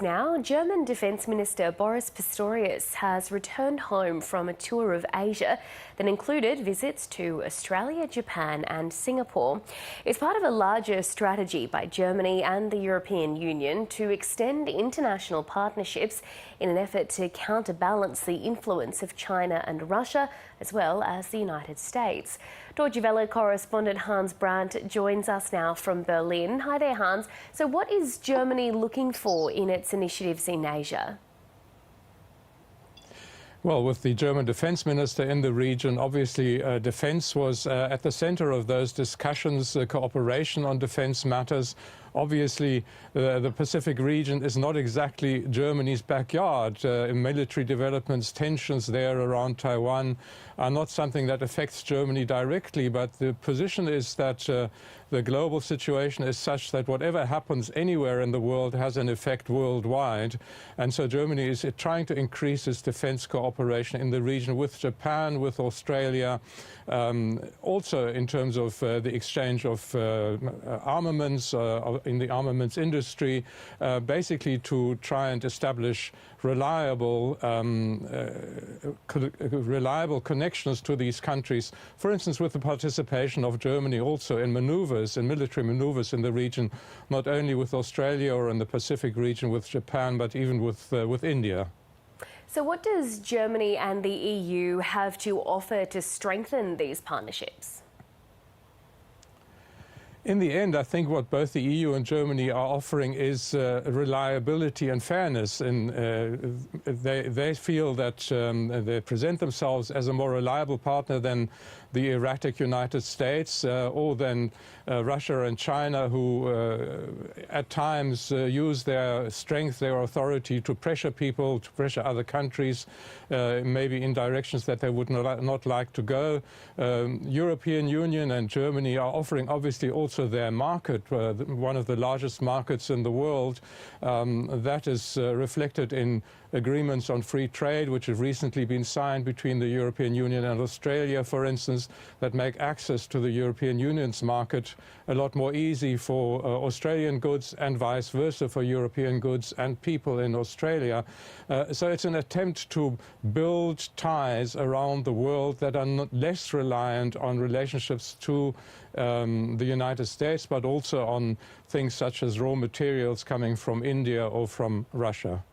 Now, German Defense Minister Boris Pistorius has returned home from a tour of Asia that included visits to Australia, Japan and Singapore. It's part of a larger strategy by Germany and the European Union to extend international partnerships in an effort to counterbalance the influence of China and Russia, as well as the United States. Deutsche Welle correspondent Brandt joins us now from Berlin. Hi there, Hans. So what is Germany looking for in its initiatives in Asia? Well, with the German defense minister in the region, obviously defense was at the center of those discussions, cooperation on defense matters. Obviously, the Pacific region is not exactly Germany's backyard. Military developments, tensions there around Taiwan are not something that affects Germany directly, but the position is that the global situation is such that whatever happens anywhere in the world has an effect worldwide. And so Germany is trying to increase its defense cooperation in the region with Japan, with Australia, also in terms of the exchange of armaments in the armaments industry, basically to try and establish reliable connections to these countries, for instance, with the participation of Germany also in maneuvers, in military maneuvers in the region, not only with Australia or in the Pacific region with Japan, but even with India. So what does Germany and the EU have to offer to strengthen these partnerships? In the end, I think what both the EU and Germany are offering is reliability and fairness. And they feel that they present themselves as a more reliable partner than the erratic United States or than Russia and China, who at times use their strength, their authority to pressure people, to pressure other countries, maybe in directions that they would not like to go. European Union and Germany are offering obviously also their market, one of the largest markets in the world. That is reflected in agreements on free trade, which have recently been signed between the European Union and Australia, for instance, that make access to the European Union's market a lot more easy for Australian goods and vice versa for European goods and people in Australia. So it's an attempt to build ties around the world that are not less reliant on relationships to the United States, but also on things such as raw materials coming from India or from Russia.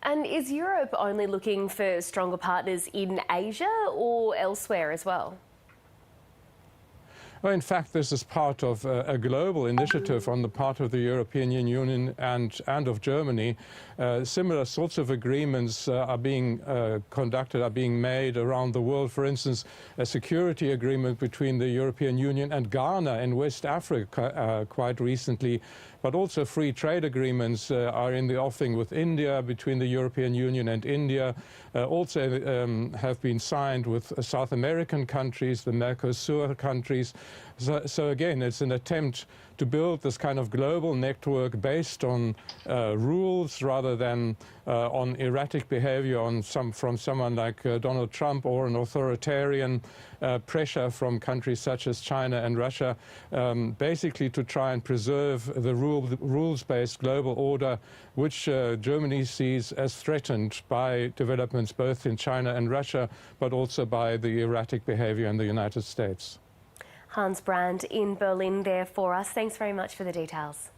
And is Europe only looking for stronger partners in Asia or elsewhere as well? Well, in fact, this is part of a global initiative on the part of the European Union and of Germany. Similar sorts of agreements are being conducted, are being made around the world. For instance, a security agreement between the European Union and Ghana in West Africa quite recently, but also free trade agreements are in the offing with India, between the European Union and India, also have been signed with South American countries, the Mercosur countries. So again, it's an attempt to build this kind of global network based on rules rather than on erratic behavior from someone like Donald Trump or an authoritarian pressure from countries such as China and Russia, basically to try and preserve the rules-based global order, which Germany sees as threatened by developments both in China and Russia, but also by the erratic behavior in the United States. Brandt in Berlin there for us. Thanks very much for the details.